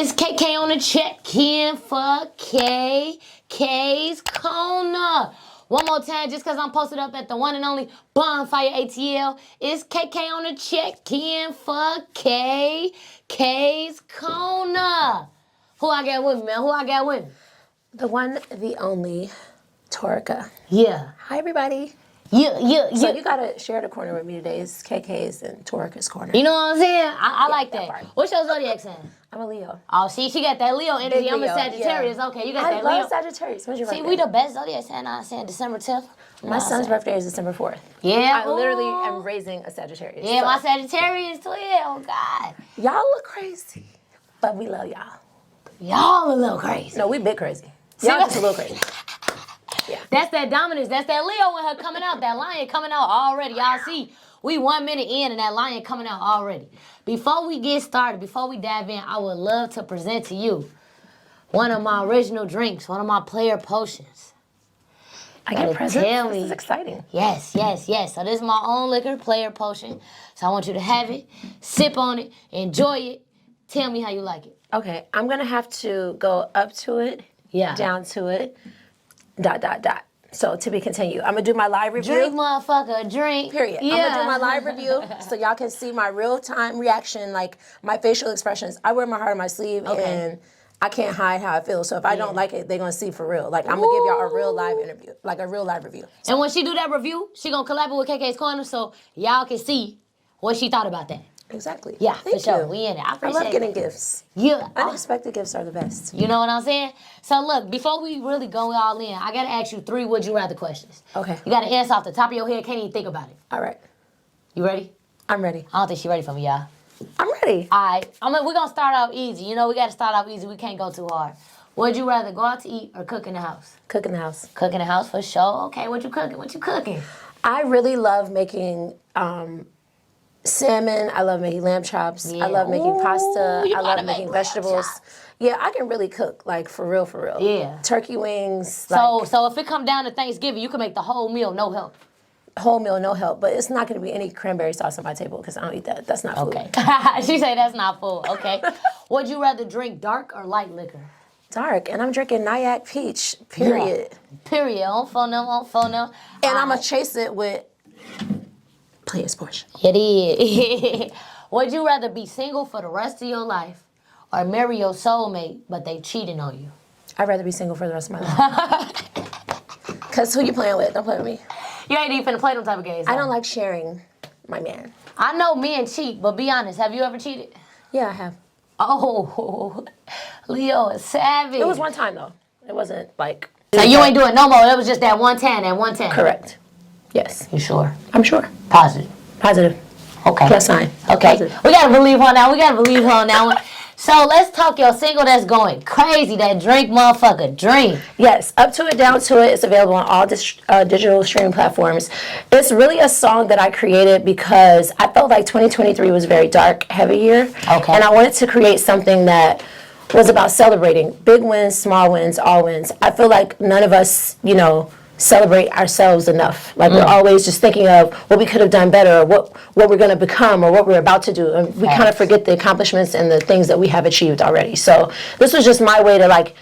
It's KK on the check-in for KK's Corner. One more time, just because I'm posted up at the one and only Bonfire ATL. It's KK on the check-in for KK's Corner. Who I got with me, man? Who I got with me? The one, the only, Torica. Yeah. Hi, everybody. Yeah. So you gotta share the corner with me today. It's KK's and Torica's corner. You know what I'm saying? I like that. part. What's your zodiac sign? I'm a Leo. Oh, see, she got that Leo energy. Big I'm a Leo, Sagittarius. yeah. Okay, you got I that Leo. love Sagittarius. When's your See, birthday? we the best zodiac sign. I'm saying December 10th. My son's birthday is December 4th. Yeah. I literally am raising a Sagittarius. Yeah, so. my Sagittarius too. Yeah, oh God. Y'all look crazy, but we love y'all. Y'all a little crazy. No, we big crazy. Y'all just a little crazy. Yeah. That's that dominance. That's that Leo in her coming out. That lion coming out already. Y'all see, we 1 minute in and that lion coming out already. Before we get started, before we dive in, I would love to present to you one of my original drinks, one of my player potions. I get presents. This is exciting. Yes. So this is my own liquor, player potion. So I want you to have it, sip on it, enjoy it. Tell me how you like it. Okay, I'm gonna have to go up to it, down to it, ... So to be continued. I'm gonna do my live review. Drink, motherfucker, drink. Period. Yeah. I'm gonna do my live review so y'all can see my real-time reaction, like my facial expressions. I wear my heart on my sleeve and I can't hide how I feel. So if I don't like it, they're gonna see for real. Like I'm gonna give y'all a real live interview, like a real live review. And when she do that review, she gonna collab it with KK's Corner so y'all can see what she thought about that. Exactly. Yeah, Thank for sure. you. We in it. I I appreciate love getting gifts. Yeah. Unexpected gifts are the best. You know what I'm saying? So look, before we really go all in, I gotta ask you 3 would you rather questions. Okay. You gotta answer off the top of your head, can't even think about it. All right. You ready? I'm ready. I don't think she ready for me, y'all. I'm ready. All right. We're gonna start off easy. You know, we gotta start off easy. We can't go too hard. Would you rather go out to eat or cook in the house? Cook in the house. Cook in the house for sure. Okay, what you cooking? I really love making salmon. I love making lamb chops. Yeah. I love making pasta. you I gotta love make making lamb vegetables. chops. Yeah, I can really cook, like for real. Yeah. Turkey wings. So if it come down to Thanksgiving, you can make the whole meal, no help. Whole meal, no help. But it's not going to be any cranberry sauce on my table because I don't eat that. That's not food. Okay. She say that's not food. Okay. Would you rather drink dark or light liquor? Dark. And I'm drinking Nyack Peach, period. Yeah. Period. On phone them. And I'm going to chase it with Players Porsche. It is. Would you rather be single for the rest of your life or marry your soulmate, but they cheating on you? I'd rather be single for the rest of my life. Because who you playing with? Don't play with me. You ain't even finna play them type of games. I don't like sharing my man. I know men cheat, but be honest, have you ever cheated? Yeah, I have. Oh, Leo is savage. It was one time, though. It wasn't like... So you ain't doing no more. It was just that one time, Correct. Yes. You sure? I'm sure. Positive. Positive. Okay. Plus sign. Okay. Positive. We gotta believe her now. On that one. So let's talk your single that's going crazy. That drink, motherfucker, drink. Yes, Up to It, Down to It is available on all digital streaming platforms. It's really a song that I created because I felt like 2023 was a very dark, heavy year. Okay. And I wanted to create something that was about celebrating big wins, small wins, all wins. I feel like none of us, celebrate ourselves enough. Like we're always just thinking of what we could have done better or what we're going to become or what we're about to do. And we kind of forget the accomplishments and the things that we have achieved already. So this was just my way to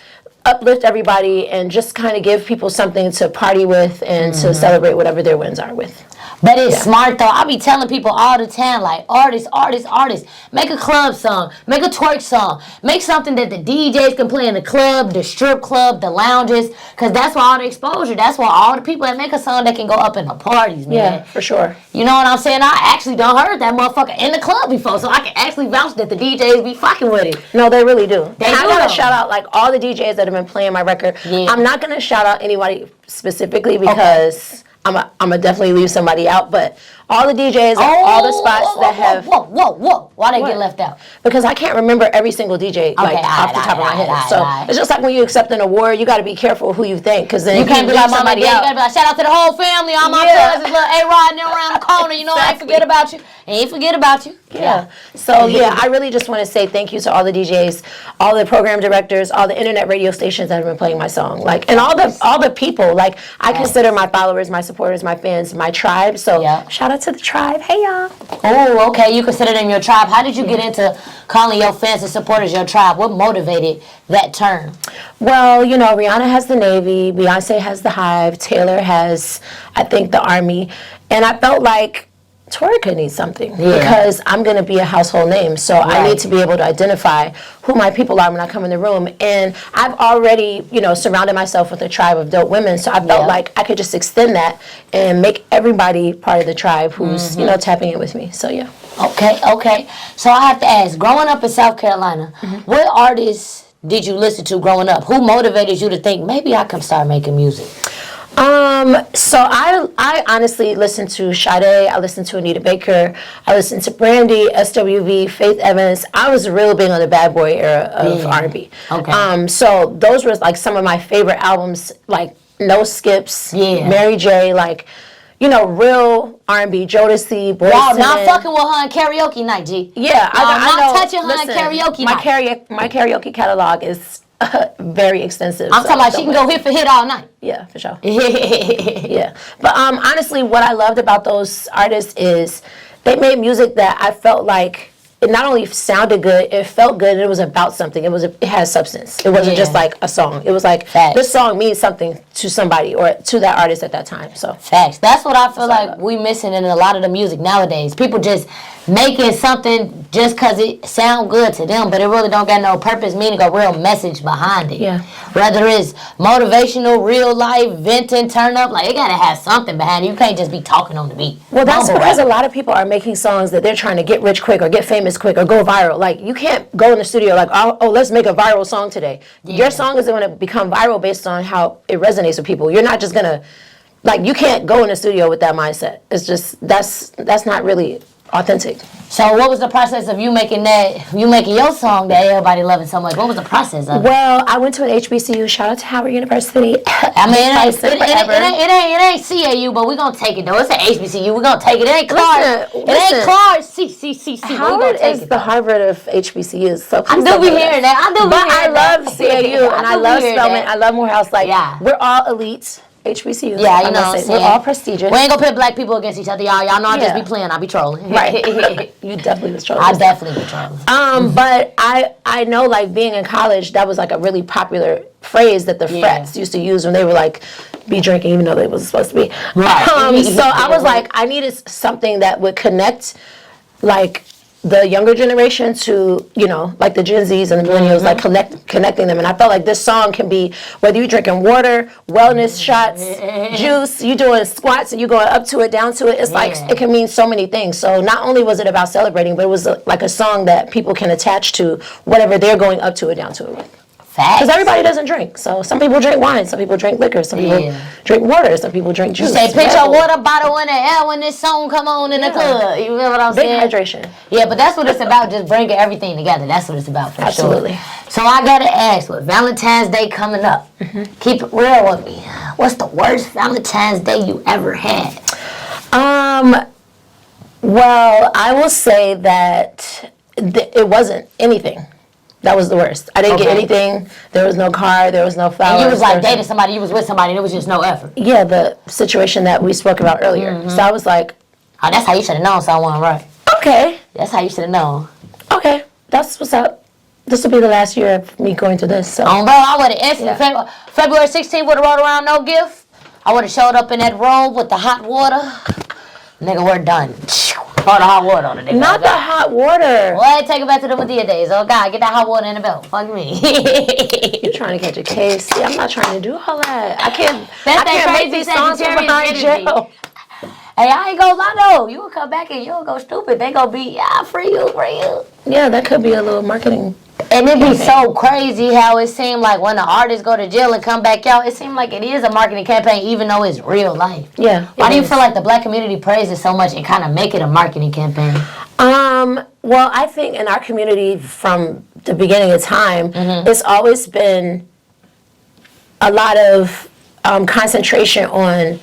uplift everybody and just kind of give people something to party with and to celebrate whatever their wins are with. But it's smart though. I be telling people all the time, like artists, make a club song, make a twerk song, make something that the DJs can play in the club, the strip club, the lounges, because that's why all the exposure, that's why all the people that make a song that can go up in the parties, man. Yeah, for sure. You know what I'm saying? I actually done heard that motherfucker in the club before, so I can actually vouch that the DJs be fucking with it. No, they really do. They and do. I gotta shout out all the DJs that have been playing my record. Yeah. I'm not gonna shout out anybody specifically because I'm gonna definitely leave somebody out, but all the DJs, all the spots that have... Whoa. Why they get left out? Because I can't remember every single DJ off the top of my head. So it's just like when you accept an award, you got to be careful who you thank, because then you can't be like somebody you out. gotta be like, shout out to the whole family, all my cousins, little A-Rod and them around the corner, you know, I ain't forget about you. Yeah. So I really just want to say thank you to all the DJs, all the program directors, all the internet radio stations that have been playing my song, and all the people. I consider my followers my supporters. supporters, my fans, my tribe. So shout out to the tribe. Hey, y'all. Oh, okay. You consider them your tribe. How did you get into calling your fans and supporters your tribe? What motivated that term? Well, you know, Rihanna has the Navy, Beyonce has the Hive, Taylor has, I think, the Army. And I felt like Torica needs something because I'm going to be a household name. So I need to be able to identify who my people are when I come in the room. And I've already, you know, surrounded myself with a tribe of dope women. So I felt like I could just extend that and make everybody part of the tribe who's, you know, tapping in with me. So, yeah. Okay. So I have to ask, growing up in South Carolina, what artists did you listen to growing up? Who motivated you to think, maybe I can start making music? So I honestly listened to Sade, I listened to Anita Baker, I listened to Brandy, SWV, Faith Evans. I was real big on the bad boy era of R&B. Okay. So those were like some of my favorite albums, like No Skips, Mary J, like, you know, real R&B, Jodeci, Boyz Wow, II not Men. fucking with her on karaoke night, G. Yeah, I know. Touching her on karaoke night. My karaoke catalog is very extensive. I'm talking about she can go hit for hit all night. Yeah, for sure. Yeah. But honestly, what I loved about those artists is they made music that I felt like it not only sounded good, it felt good, and it was about something. It had substance. It wasn't just like a song. It was like this song means something to somebody or to that artist at that time. So facts. That's what I feel like we missing in a lot of the music nowadays. People just making something just because it sound good to them, but it really don't got no purpose, meaning a real message behind it. Yeah. Whether it's motivational, real life, venting, turn up, like it gotta have something behind it. You can't just be talking on the beat. Well, that's because a lot of people are making songs that they're trying to get rich quick or get famous quick or go viral. Like, you can't go in the studio like, oh, let's make a viral song today. Your song is going to become viral based on how it resonates with people. You're not just going to, like, you can't go in the studio with that mindset. It's just, that's not really authentic. So what was the process of you making your song that everybody loving so much? What was the process of it? Well, I went to an HBCU. Shout out to Howard University. I mean, it ain't CAU, but we're going to take it, though. It's an HBCU. We're going to take it. It ain't Clark. It ain't Clark. C. Howard is the Harvard of HBCUs. So I do be hearing that. But I love CAU, and I love Spelman. I love Morehouse. Like, we're all elites. HBCUs. Yeah, you know what I'm saying? We're all prestigious. We ain't gonna pit black people against each other, y'all. Y'all know I just be playing. I be trolling. Right. You definitely was trolling. I definitely be trolling. But I know, like, being in college, that was like a really popular phrase that the frats used to use when they were like be drinking, even though they wasn't supposed to be. Right. So I was like, I needed something that would connect, like, the younger generation to, you know, like the Gen Zs and the millennials, like connecting them. And I felt like this song can be, whether you're drinking water, wellness shots, juice, you doing squats and you going up to it, down to it. It's like, it can mean so many things. So not only was it about celebrating, but it was like a song that people can attach to whatever they're going up to it, down to it with. Because everybody doesn't drink. So some people drink wine, some people drink liquor, some people drink water, some people drink juice. You say, put your water bottle in the air when this song come on in the club. You know what I'm saying? Big hydration. Yeah, but that's what it's about, just bringing everything together. That's what it's about, for Absolutely. sure. So I got to ask, with Valentine's Day coming up, keep it real with me. What's the worst Valentine's Day you ever had? Well, I will say that it wasn't anything. That was the worst. I didn't get anything. There was no car. There was no flowers. And you was like dating somebody. You was with somebody. And it was just no effort. Yeah, the situation that we spoke about earlier. So I was like, oh, that's how you should have known someone, right? Okay. That's how you should have known. Okay, that's what's up. This will be the last year of me going through this. So. Bro, I would have instantly. February 16th would have rolled around, no gift. I would have showed up in that robe with the hot water. Nigga, we're done. Pour the hot water on it. Nigga. Not the hot water. Well, take it back to the Medea days. Oh, God, get that hot water in the belt. Fuck me. You're trying to catch a case. See, I'm not trying to do all that. I can't make these songs behind jail. Hey, I ain't gonna lie though. You will come back and you'll go stupid. They gonna be, free you. Yeah, that could be a little marketing. And it be so crazy how it seemed like when the artists go to jail and come back out, it seemed like it is a marketing campaign even though it's real life. Yeah. Why do you feel like the black community praises it so much and kind of make it a marketing campaign? Well, I think in our community from the beginning of time, it's always been a lot of concentration on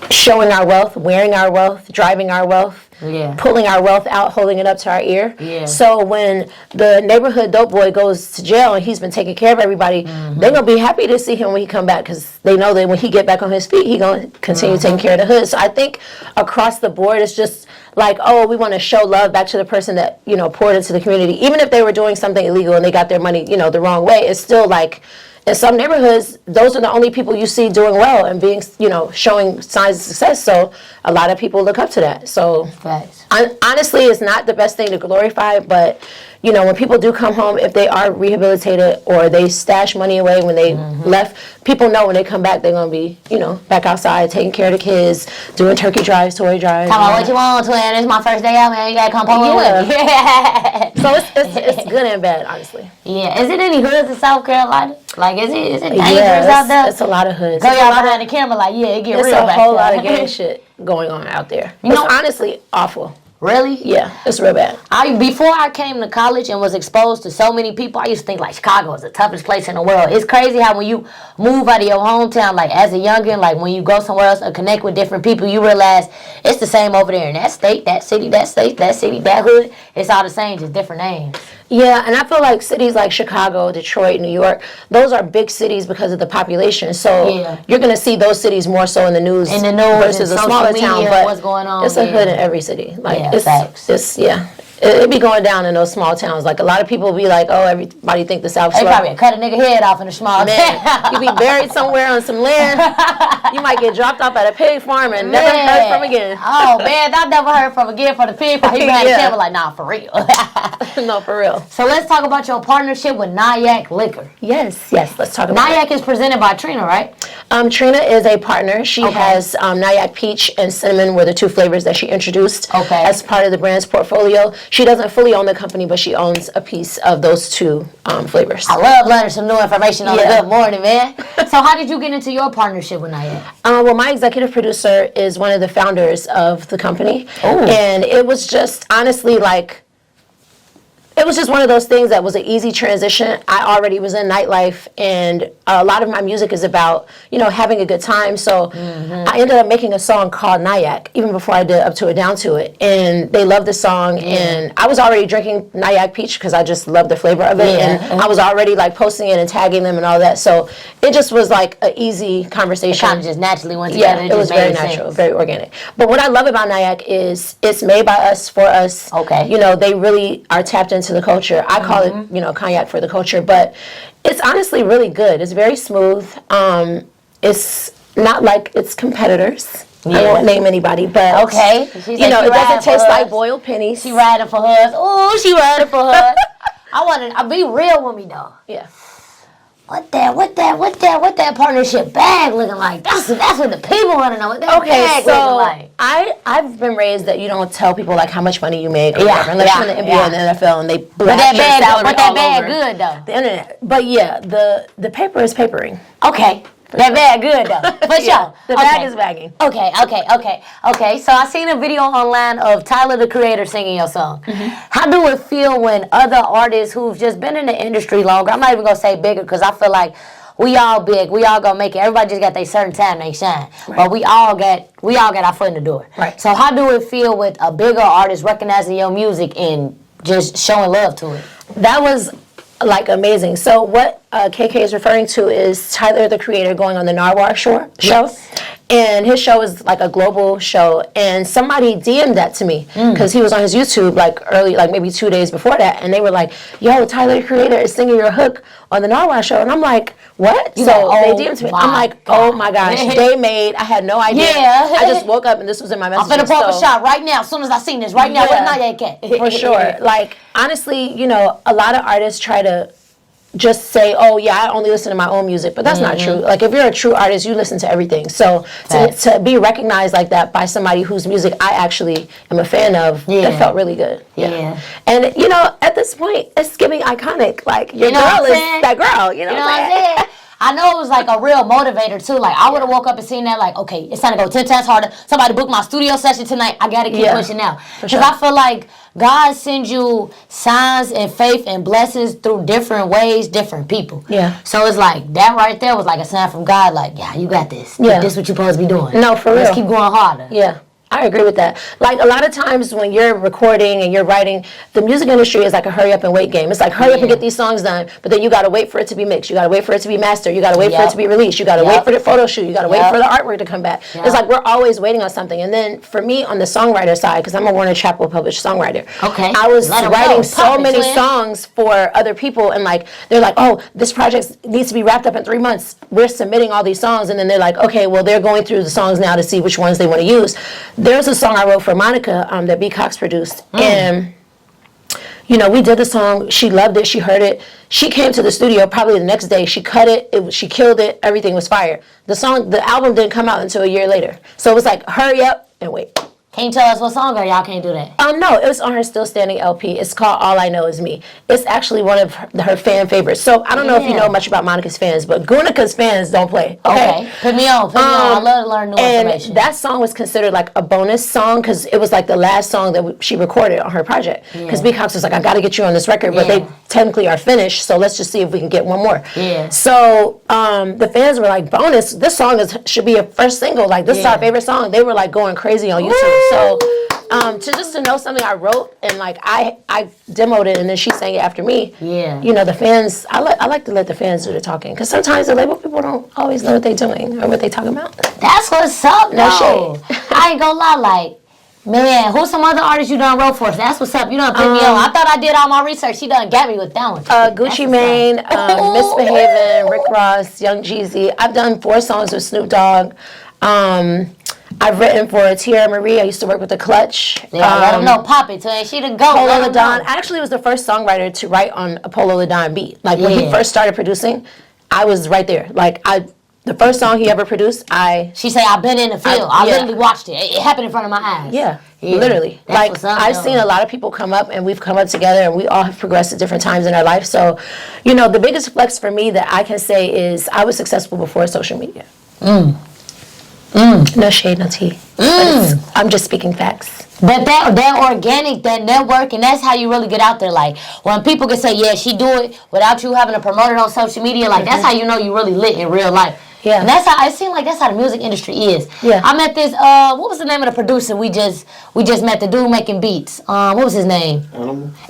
showing our wealth, wearing our wealth, driving our wealth, pulling our wealth out, holding it up to our ear. Yeah. So when the neighborhood dope boy goes to jail and he's been taking care of everybody, they're going to be happy to see him when he come back because they know that when he get back on his feet, he going to continue taking care of the hood. So I think across the board, it's just like, oh, we want to show love back to the person that, you know, poured into the community. Even if they were doing something illegal and they got their money, you know, the wrong way, it's still like, in some neighborhoods, those are the only people you see doing well and being, you know, showing signs of success. So a lot of people look up to that. So honestly, it's not the best thing to glorify, but you know, when people do come home, if they are rehabilitated or they stash money away when they left, people know when they come back, they're going to be, you know, back outside, taking care of the kids, doing turkey drives, toy drives. Come on, what you want, twin? It's my first day out, man. You got to come home with me. So it's good and bad, honestly. Yeah. Is it any hoods in South Carolina? Like, is it dangerous out there? It's a lot of hoods. Go y'all behind the camera like, yeah, it get real back there. It's a whole lot of gang shit going on out there. It's honestly awful. Really? Yeah, it's real bad. Before I came to college and was exposed to so many people, I used to think like Chicago is the toughest place in the world. It's crazy how when you move out of your hometown, like as a youngin, like when you go somewhere else and connect with different people, you realize it's the same over there in that state, that city, that state, that city, that hood. It's all the same, just different names. Yeah, and I feel like cities like Chicago, Detroit, New York, those are big cities because of the population. So you're going to see those cities more so in the news versus a smaller town. But what's going on? It's a hood in every city. Like facts. It be going down in those small towns. Like a lot of people be like, oh, everybody think the South's slow. They probably cut a nigga head off in a small town. You be buried somewhere on some land. You might get dropped off at a pig farm and never heard from again. Oh man, I never heard from again for the pig farm. He behind the camera like, nah, for real. No, for real. So let's talk about your partnership with Nyack Liquor. Yes, let's talk about Nyack is presented by Trina, right? Trina is a partner. She has Nyack Peach and Cinnamon were the two flavors that she introduced as part of the brand's portfolio. She doesn't fully own the company, but she owns a piece of those two flavors. I love learning some new information on a good morning, man. So how did you get into your partnership with Nyack? Well, my executive producer is one of the founders of the company. And it was just honestly like, it was just one of those things that was an easy transition. I already was in nightlife, and a lot of my music is about, you know, having a good time. So I ended up making a song called Nyack, even before I did Up to It, Down to It. And they loved the song, and I was already drinking Nyack Peach because I just loved the flavor of it. And I was already like posting it and tagging them and all that. So it just was like an easy conversation. It kind of just naturally went together. Yeah, it was very natural, very organic. But what I love about Nyack is it's made by us, for us. You know, they really are tapped into the culture. I call it, you know, cognac for the culture, but it's honestly really good. It's very smooth. It's not like its competitors. I won't name anybody, but you know, it doesn't taste like boiled pennies. She riding for hers. Oh, she riding for hers. I'll be real with me though. Yeah. What that partnership bag looking like? That's what the people want to know. What that bag looking like? I've been raised that you don't tell people like how much money you make or whatever, unless you're in the NBA and the NFL and they blast your salary all over good though. The internet. But yeah, the paper is papering. Okay. That bag good though. For sure. The bag is bagging. Okay. So I seen a video online of Tyler the Creator singing your song. How do it feel when other artists who've just been in the industry longer, I'm not even gonna say bigger because I feel like we all big, we all gonna make it. Everybody just got their certain time they shine. But we all got our foot in the door. So how do it feel with a bigger artist recognizing your music and just showing love to it? That was like amazing. So what KK is referring to is Tyler the Creator going on the Narwhal show. And his show is like a global show. And somebody DM'd that to me because he was on his YouTube like early, like maybe 2 days before that. And they were like, yo, Tyler the Creator is singing your hook on the Narwhal show. And I'm like, what? So they DM'd me. I'm like, oh my gosh, day made. I had no idea. I just woke up and this was in my message. I'm finna pop a shot right now as soon as I seen this. Right now, where's Nyack at? For sure. Like, honestly, you know, a lot of artists try to just say, oh yeah, I only listen to my own music, but that's not true. Like if you're a true artist, you listen to everything. So to be recognized like that by somebody whose music I actually am a fan of, that felt really good. And you know, at this point, it's giving iconic. Like your girl is that girl. You know what I'm saying? I know it was like a real motivator too. Like I would have woke up and seen that like, okay, it's time to go 10 times harder. Somebody booked my studio session tonight. I gotta keep pushing out. Because I feel like God sends you signs and faith and blessings through different ways, different people. Yeah. So it's like that right there was like a sign from God, like, yeah, you got this. Yeah. This is what you're supposed to be doing. No, for real. Let's keep going harder. Yeah. I agree with that. Like a lot of times when you're recording and you're writing, the music industry is like a hurry up and wait game. It's like hurry up and get these songs done, but then you got to wait for it to be mixed. You got to wait for it to be mastered. You got to wait for it to be released. You got to wait for the photo shoot. You got to wait for the artwork to come back. It's like we're always waiting on something. And then for me on the songwriter side, because I'm a Warner Chappell published songwriter, I was writing so many songs for other people, and like they're like, oh, this project needs to be wrapped up in 3 months. We're submitting all these songs, and then they're like, okay, well they're going through the songs now to see which ones they want to use. There's a song I wrote for Monica that B. Cox produced, and you know, we did the song. She loved it. She heard it. She came to the studio probably the next day. She cut it. She killed it. Everything was fire. The album didn't come out until a year later. So it was like, hurry up and wait. Can you tell us what song, or y'all can't do that? No, it was on her Still Standing LP. It's called All I Know Is Me. It's actually one of her fan favorites. So I don't know if you know much about Monica's fans, but Gunica's fans don't play. Okay, put me on. I love to learn new information. And that song was considered like a bonus song because it was like the last song that she recorded on her project. Because B. Cox was like, I got to get you on this record, but they technically are finished, so let's just see if we can get one more. Yeah. So the fans were like, bonus, this song should be a first single. Like, this is our favorite song. They were like going crazy on YouTube. So to know something I wrote and like I demoed it and then she sang it after me. Yeah. You know, the fans, I like to let the fans do the talking because sometimes the label people don't always know what they're doing or what they're talking about. That's what's up, No though. shade. I ain't gonna lie, like, man, who's some other artists you done wrote for? That's what's up. You done put me on. I thought I did all my research. She done got me with that one. Gucci Mane, Misbehaving, Rick Ross, Young Jeezy. I've done 4 songs with Snoop Dogg. I've written for Tierra Marie. I used to work with The Clutch. Yeah, let them know. Pop it to her. She the GOAT. Polo the Don. I actually was the first songwriter to write on a Polo the Don beat. Like when he first started producing, I was right there. Like the first song he ever produced, She say, I've been in the field. I literally watched it. It happened in front of my eyes. Yeah, literally. That's like I've seen a lot of people come up and we've come up together and we all have progressed at different times in our life. So, you know, the biggest flex for me that I can say is I was successful before social media. No shade, no tea. I'm just speaking facts. But that organic, that networking, that's how you really get out there. Like, when people can say, yeah, she do it without you having to promote it on social media, like, that's how you know you really lit in real life. Yeah. And that's how, it seems like that's how the music industry is. Yeah. I met this, what was the name of the producer we just met, the dude making beats? What was his name?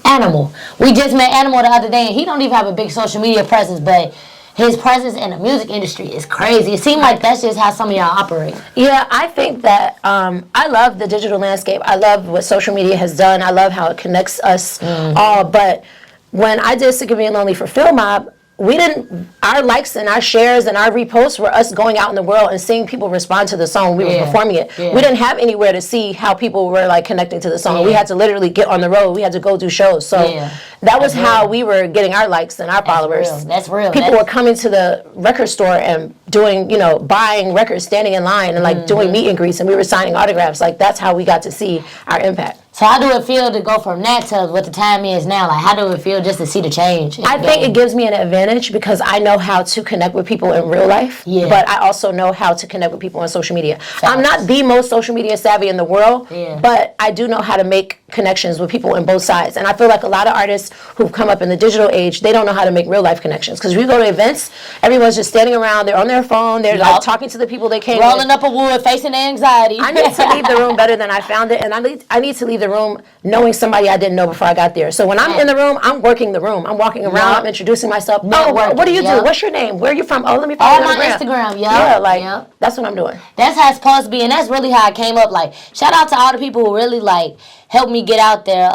Animal. We just met Animal the other day, and he don't even have a big social media presence, but his presence in the music industry is crazy. It seems like that's just how some of y'all operate. Yeah, I think that I love the digital landscape. I love what social media has done. I love how it connects us all. But when I did Sick of Being Lonely for Film Mob, our likes and our shares and our reposts were us going out in the world and seeing people respond to the song when we were performing it. We didn't have anywhere to see how people were like connecting to the song. We had to literally get on the road. We had to go do shows. So that was how we were getting our likes and our followers. That's real. People were coming to the record store and doing, buying records, standing in line and like doing meet and greets, and we were signing autographs. Like that's how we got to see our impact. So how do it feel to go from that to what the time is now? Like, how do it feel just to see the change? I think it gives me an advantage because I know how to connect with people in real life, but I also know how to connect with people on social media. I'm not the most social media savvy in the world, but I do know how to make connections with people on both sides. And I feel like a lot of artists who've come up in the digital age, they don't know how to make real life connections. Because we go to events, everyone's just standing around, they're on their phone, they're like talking to the people they came rolling up a wood, facing the anxiety. I need to leave the room better than I found it, and I need to leave the room knowing somebody I didn't know before I got there. So when I'm in the room, I'm working the room. I'm walking around, I'm introducing myself. What do you do? What's your name? Where are you from? Oh, let me follow you on Instagram. That's what I'm doing. That's how it's supposed to be, and that's really how I came up. Like, shout out to all the people who really like helped me get out there.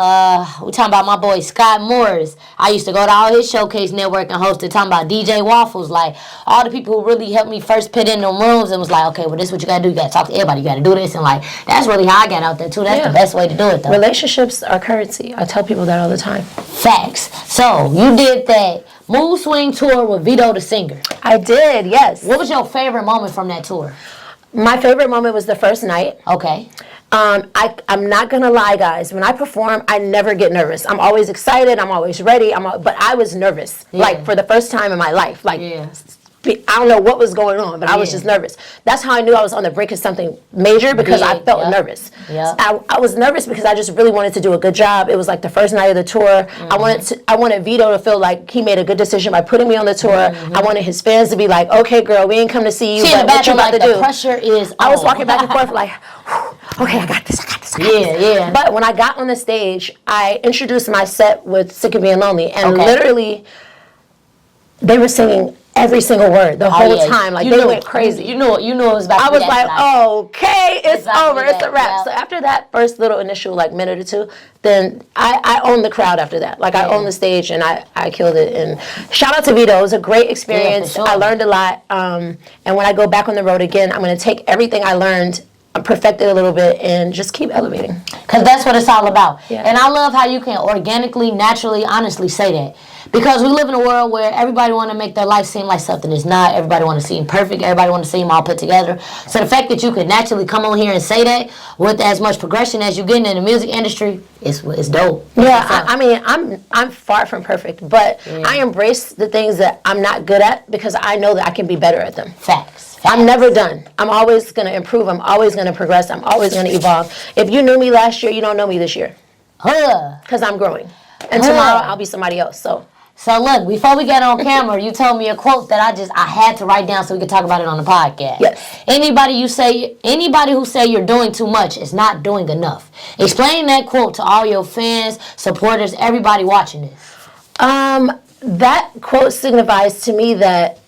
We talking about my boy Scott Morris. I used to go to all his showcase network and hosted. Talking about DJ Waffles, like all the people who really helped me first put in the rooms and was like, okay, well, this is what you gotta do. You gotta talk to everybody. You gotta do this, and like that's really how I got out there too. That's the best way to do it, though. Relationships are currency. I tell people that all the time. Facts. So you did that Mood Swing tour with Vito the Singer. I did, yes. What was your favorite moment from that tour? My favorite moment was the first night. Okay. I'm not gonna lie, guys. When I perform, I never get nervous. I'm always excited. I'm always ready. But I was nervous, like for the first time in my life. Like I don't know what was going on, but I was just nervous. That's how I knew I was on the brink of something major, because I felt nervous. Yeah. I was nervous because I just really wanted to do a good job. It was like the first night of the tour. I wanted Vito to feel like he made a good decision by putting me on the tour. I wanted his fans to be like, okay, girl, we ain't come to see you, but what you about to do? The pressure is I was walking back and forth like, okay, I got this. Yeah. But when I got on the stage, I introduced my set with Sick of Being Lonely, and literally, they were singing every single word the whole time. Like, they went crazy. You know it was about to be I was like, okay, it's over, it's a wrap. Yeah. So after that first little initial like minute or two, then I owned the crowd after that. Like, I owned the stage, and I killed it. And shout out to Vito. It was a great experience. Yeah, for sure. I learned a lot. And when I go back on the road again, I'm going to take everything I learned, perfect it a little bit, and just keep elevating. Because that's what it's all about. Yeah. And I love how you can organically, naturally, honestly say that. Because we live in a world where everybody want to make their life seem like something it's not. Everybody want to seem perfect. Everybody want to seem all put together. So the fact that you could naturally come on here and say that with as much progression as you getting in the music industry, it's dope. Yeah, I mean, I'm far from perfect, but I embrace the things that I'm not good at because I know that I can be better at them. Facts. I'm never done. I'm always going to improve. I'm always going to progress. I'm always going to evolve. If you knew me last year, you don't know me this year. Because I'm growing. And tomorrow I'll be somebody else. So look, before we get on camera, you told me a quote that I had to write down so we could talk about it on the podcast. Yes. Anybody who say you're doing too much is not doing enough. Explain that quote to all your fans, supporters, everybody watching this. That quote signifies to me that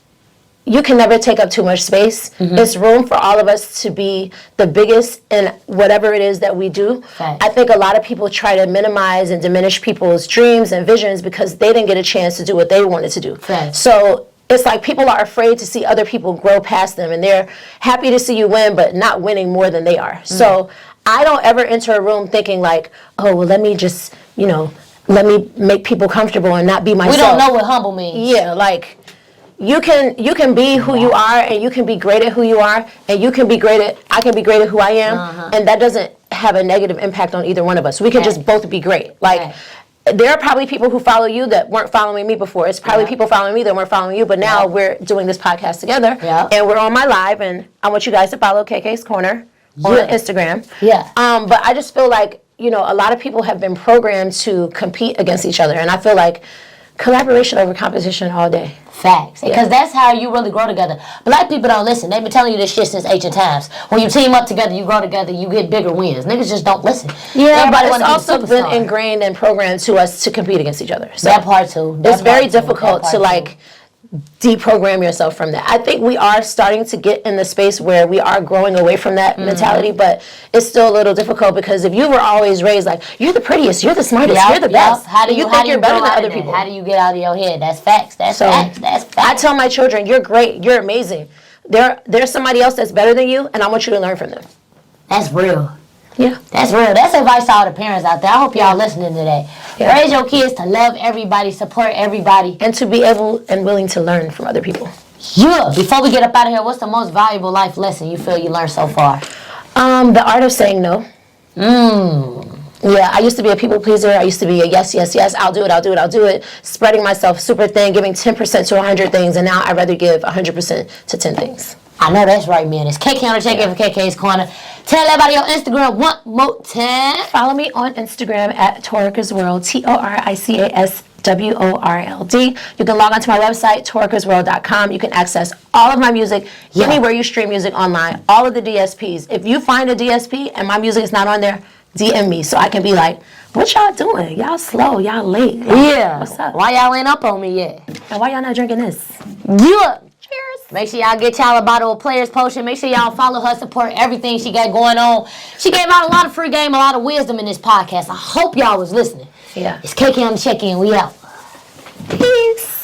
you can never take up too much space. It's room for all of us to be the biggest in whatever it is that we do. Right. I think a lot of people try to minimize and diminish people's dreams and visions because they didn't get a chance to do what they wanted to do. Right. So it's like people are afraid to see other people grow past them, and they're happy to see you win, but not winning more than they are. So I don't ever enter a room thinking like, oh, well, let me just, let me make people comfortable and not be myself. We don't know what humble means. Yeah, like, you can be who you are, and you can be great at who you are, and I can be great at who I am, and that doesn't have a negative impact on either one of us. We can just both be great. Like, there are probably people who follow you that weren't following me before. It's probably people following me that weren't following you, but now we're doing this podcast together, and we're on my live, and I want you guys to follow KK's Corner on Instagram. But I just feel like, a lot of people have been programmed to compete against each other, and I feel like collaboration over competition all day. Facts. Because that's how you really grow together. Black people don't listen. They've been telling you this shit since ancient times. When you team up together, you grow together, you get bigger wins. Niggas just don't listen. Yeah, everybody but it's also been ingrained and programmed to us to compete against each other. So that part too. It's very difficult to like deprogram yourself from that. I think we are starting to get in the space where we are growing away from that mentality, but it's still a little difficult because if you were always raised like, you're the prettiest, you're the smartest, you're the best, how do you think you're better than other people? How do you get out of your head? That's facts. That's facts. I tell my children, you're great, you're amazing. There's somebody else that's better than you, and I want you to learn from them. That's real. Yeah. That's real. That's advice to all the parents out there. I hope y'all listening to that. Yeah. Raise your kids to love everybody, support everybody. And to be able and willing to learn from other people. Yeah. Before we get up out of here, what's the most valuable life lesson you feel you learned so far? The art of saying no. Yeah, I used to be a people pleaser. I used to be a yes, I'll do it. Spreading myself super thin, giving 10% to 100 things, and now I'd rather give 100% to 10 things. I know that's right, man. It's KK on the check-in for KK's Corner. Tell everybody on Instagram one more time. Follow me on Instagram at Torica's World, TORICASWORLD. You can log on to my website, toricasworld.com. You can access all of my music anywhere you stream music online, all of the DSPs. If you find a DSP and my music is not on there, DM me so I can be like, what y'all doing? Y'all slow, y'all late. Yeah. What's up? Why y'all ain't up on me yet? And why y'all not drinking this? Yeah. Cheers. Make sure y'all get y'all a bottle of Players Potion. Make sure y'all follow her, support everything she got going on. She gave out a lot of free game, a lot of wisdom in this podcast. I hope y'all was listening. Yeah. It's KK on the check-in. We out. Peace.